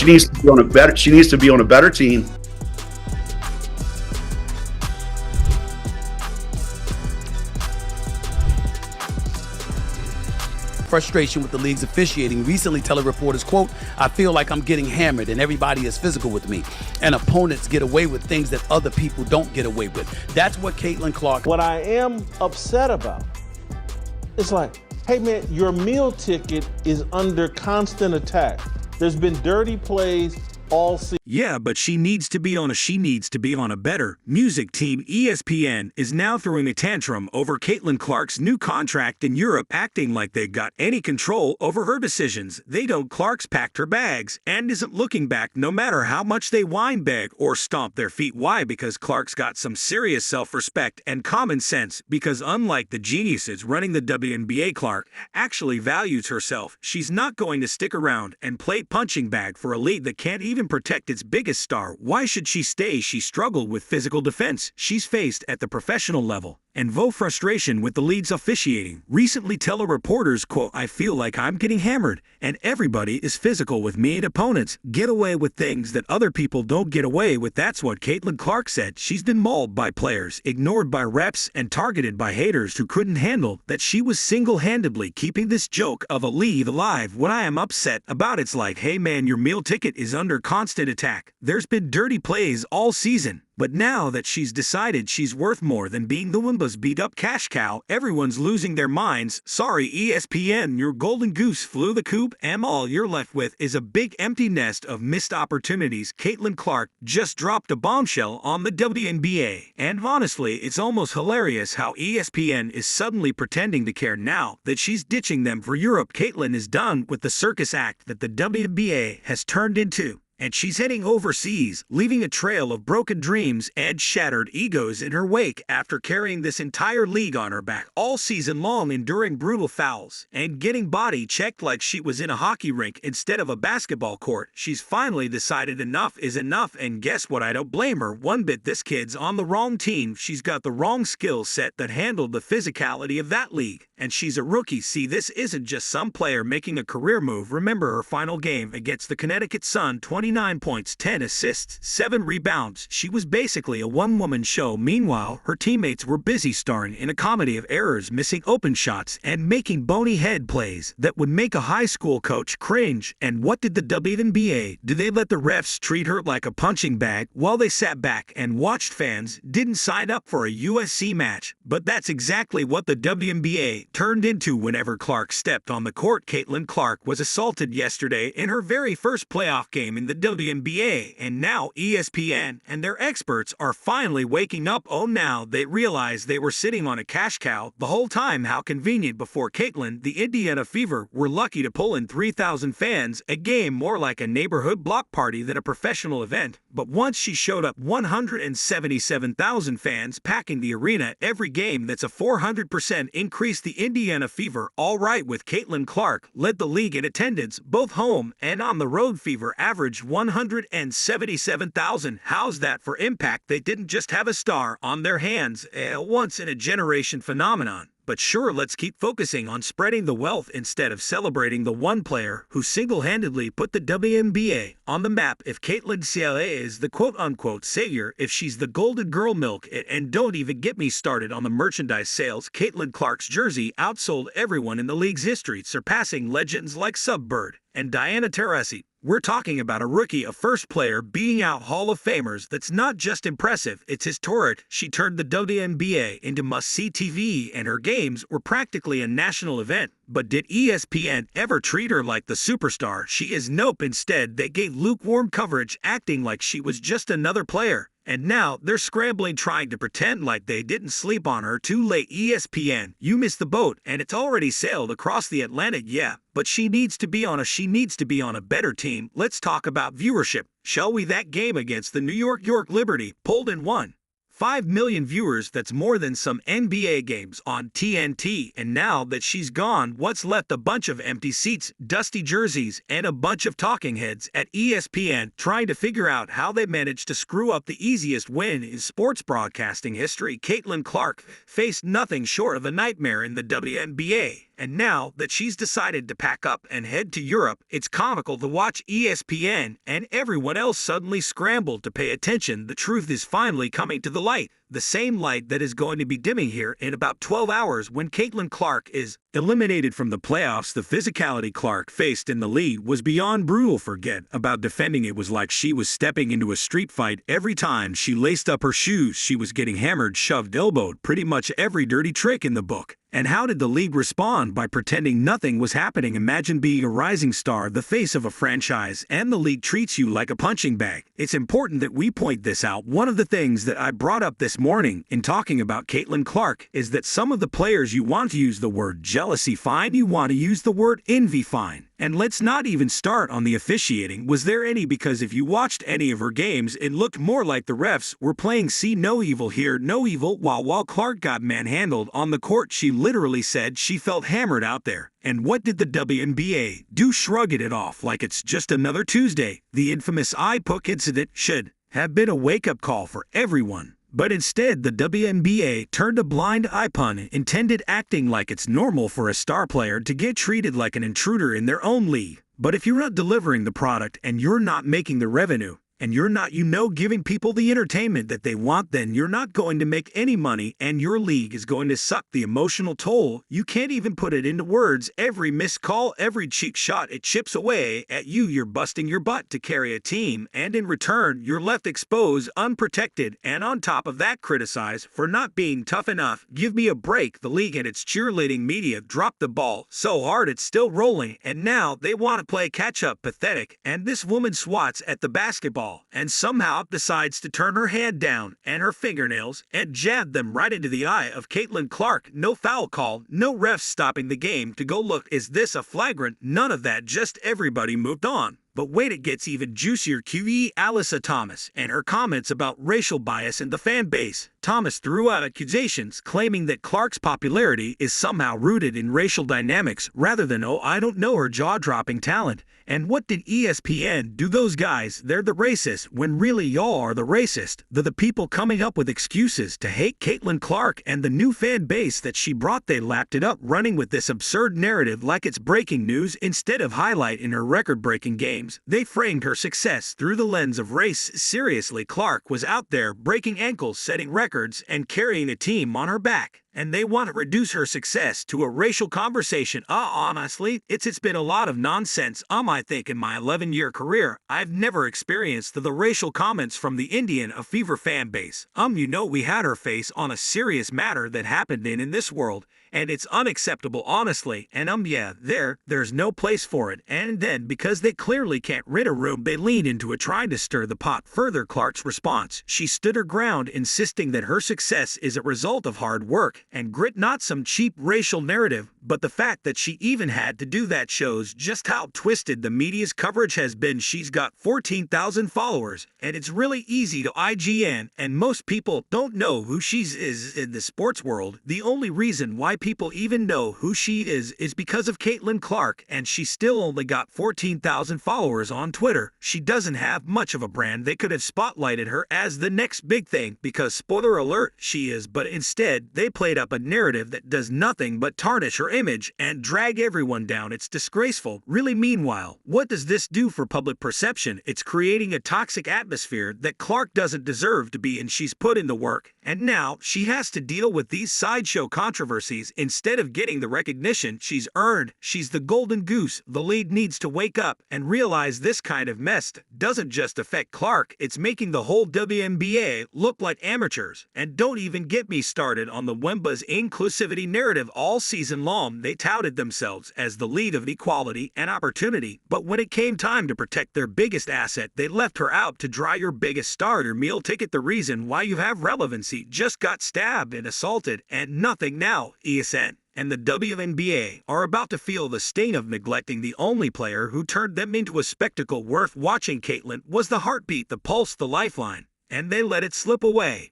she needs to be on a better. She needs to be on a better team. Frustration with the league's officiating, recently telling reporters, quote, "I feel like I'm getting hammered and everybody is physical with me. And opponents get away with things that other people don't get away with." That's what Caitlin Clark. What I am upset about is like, hey man, your meal ticket is under constant attack. There's been dirty plays all season. Yeah, but she needs to be on a better music team. ESPN is now throwing a tantrum over Caitlin Clark's new contract in Europe, acting like they got any control over her decisions. They don't. Clark's packed her bags and isn't looking back no matter how much they whine, beg, or stomp their feet. Why? Because Clark's got some serious self-respect and common sense, because unlike the geniuses running the WNBA, Clark actually values herself. She's not going to stick around and play punching bag for a league that can't even protect its biggest star. Why should she stay? She struggled with physical defense she's faced at the professional level, and frustration with the league's officiating. Recently tell reporters, quote, "I feel like I'm getting hammered and everybody is physical with me, and opponents get away with things that other people don't get away with." That's what Caitlin Clark said. She's been mauled by players, ignored by reps, and targeted by haters who couldn't handle that she was single-handedly keeping this joke of a league alive. What I am upset about, it's like, hey man, your meal ticket is under constant attack. There's been dirty plays all season. But now that she's decided she's worth more than being the Wimba's beat-up cash cow, everyone's losing their minds. Sorry, ESPN, your golden goose flew the coop, and all you're left with is a big empty nest of missed opportunities. Caitlin Clark just dropped a bombshell on the WNBA. And honestly, it's almost hilarious how ESPN is suddenly pretending to care now that she's ditching them for Europe. Caitlin is done with the circus act that the WNBA has turned into, and she's heading overseas, leaving a trail of broken dreams and shattered egos in her wake. After carrying this entire league on her back all season long, enduring brutal fouls and getting body checked like she was in a hockey rink instead of a basketball court, she's finally decided enough is enough. And guess what? I don't blame her one bit. This kid's on the wrong team. She's got the wrong skill set that handled the physicality of that league, and she's a rookie. See, this isn't just some player making a career move. Remember her final game against the Connecticut Sun, 29 points, 10 assists, 7 rebounds. She was basically a one-woman show. Meanwhile, her teammates were busy starring in a comedy of errors, missing open shots, and making bony head plays that would make a high school coach cringe. And what did the WNBA do? They let the refs treat her like a punching bag while they sat back and watched. Fans didn't sign up for a USC match, but that's exactly what the WNBA turned into whenever Clark stepped on the court. Caitlin Clark was assaulted yesterday in her very first playoff game in the WNBA, and now ESPN and their experts are finally waking up. Oh, now they realize they were sitting on a cash cow the whole time. How convenient. Before Caitlin, the Indiana Fever were lucky to pull in 3,000 fans, a game more like a neighborhood block party than a professional event. But once she showed up, 177,000 fans packing the arena every game. That's a 400% increase. The Indiana Fever, all right with Caitlin Clark, led the league in attendance, both home and on the road. Fever averaged 177,000. How's that for impact? They didn't just have a star on their hands, a once-in-a-generation phenomenon. But sure, let's keep focusing on spreading the wealth instead of celebrating the one player who single-handedly put the WNBA on the map. If Caitlin Clark is the quote-unquote savior, if she's the golden girl, milk it. And don't even get me started on the merchandise sales. Caitlin Clark's jersey outsold everyone in the league's history, surpassing legends like Subbird and Diana Taurasi. We're talking about a rookie, a first player beating out Hall of Famers. That's not just impressive, it's historic. She turned the WNBA into must-see TV, and her games were practically a national event. But did ESPN ever treat her like the superstar she is? Nope. Instead, they gave lukewarm coverage, acting like she was just another player. And now they're scrambling, trying to pretend like they didn't sleep on her. Too late, ESPN. You missed the boat, and it's already sailed across the Atlantic. Yeah, but she needs to be on a better team. Let's talk about viewership, shall we? That game against the New York Liberty pulled in 1 5 million viewers, that's more than some NBA games on TNT. And now that she's gone, what's left? A bunch of empty seats, dusty jerseys, and a bunch of talking heads at ESPN trying to figure out how they managed to screw up the easiest win in sports broadcasting history. Caitlin Clark faced nothing short of a nightmare in the WNBA. And now that she's decided to pack up and head to Europe, it's comical to watch ESPN and everyone else suddenly scramble to pay attention. The truth is finally coming to the light. The same light that is going to be dimming here in about 12 hours when Caitlin Clark is eliminated from the playoffs. The physicality Clark faced in the lead was beyond brutal. Forget about defending. It was like she was stepping into a street fight. Every time she laced up her shoes, she was getting hammered, shoved, elbowed, pretty much every dirty trick in the book. And how did the league respond? By pretending nothing was happening. Imagine being a rising star, the face of a franchise, and the league treats you like a punching bag. It's important that we point this out. One of the things that I brought up this morning in talking about Caitlin Clark is that some of the players, you want to use the word jealousy fine, you want to use the word envy fine. And let's not even start on the officiating. Was there any? Because if you watched any of her games, it looked more like the refs were playing see no evil, hear no evil. While Clark got manhandled on the court, she literally said she felt hammered out there. And what did the WNBA do? Shrug it off like it's just another Tuesday. The infamous eye poke incident should have been a wake-up call for everyone. But instead, the WNBA turned a blind eye, pun intended, acting like it's normal for a star player to get treated like an intruder in their own league. But if you're not delivering the product and you're not making the revenue, and you're not, giving people the entertainment that they want, then you're not going to make any money, and your league is going to suck. The emotional toll, you can't even put it into words. Every missed call, every cheap shot, it chips away at you. You're busting your butt to carry a team, and in return, you're left exposed, unprotected, and on top of that, criticized for not being tough enough. Give me a break. The league and its cheerleading media dropped the ball so hard it's still rolling, and now they want to play catch-up. Pathetic. And this woman swats at the basketball and somehow decides to turn her hand down and her fingernails and jab them right into the eye of Caitlin Clark. No foul call, no refs stopping the game to go look, is this a flagrant? None of that, just everybody moved on. But wait, it gets even juicier. QE Alyssa Thomas and her comments about racial bias in the fan base. Thomas threw out accusations claiming that Clark's popularity is somehow rooted in racial dynamics rather than, oh, I don't know, her jaw-dropping talent. And what did ESPN do? Those guys, they're the racist, when really y'all are the racist. They're the people coming up with excuses to hate Caitlin Clark and the new fan base that she brought. They lapped it up, running with this absurd narrative like it's breaking news. Instead of highlighting her record-breaking games, they framed her success through the lens of race. Seriously, Clark was out there breaking ankles, setting records, and carrying a team on her back. And they want to reduce her success to a racial conversation. Honestly, it's been a lot of nonsense. I think in my 11-year career, I've never experienced the racial comments from the Indian Fever fan base. We had her face on a serious matter that happened in this world, and it's unacceptable, honestly. And there's no place for it. And then, because they clearly can't rid a room, they lean into it, trying to stir the pot further. Clark's response: she stood her ground, insisting that her success is a result of hard work and grit, not some cheap racial narrative. But the fact that she even had to do that shows just how twisted the media's coverage has been. She's got 14,000 followers, and it's really easy to IGN, and most people don't know who she is in the sports world. The only reason why people even know who she is because of Caitlin Clark, and she still only got 14,000 followers on Twitter. She doesn't have much of a brand. They could have spotlighted her as the next big thing, because, spoiler alert, she is, but instead, they played up a narrative that does nothing but tarnish her image and drag everyone down. It's disgraceful. Really, meanwhile, what does this do for public perception? It's creating a toxic atmosphere that Clark doesn't deserve to be in. She's put in the work, and now she has to deal with these sideshow controversies instead of getting the recognition she's earned. She's the golden goose. The league needs to wake up and realize this kind of mess doesn't just affect Clark, it's making the whole WNBA look like amateurs. And don't even get me started on the Wemba's inclusivity narrative. All season long, they touted themselves as the lead of equality and opportunity, but when it came time to protect their biggest asset, they left her out to dry. Your biggest star, your meal ticket, the reason why you have relevancy, just got stabbed and assaulted, and nothing now. ESPN and the WNBA are about to feel the stain of neglecting the only player who turned them into a spectacle worth watching. Caitlin was the heartbeat, the pulse, the lifeline, and they let it slip away.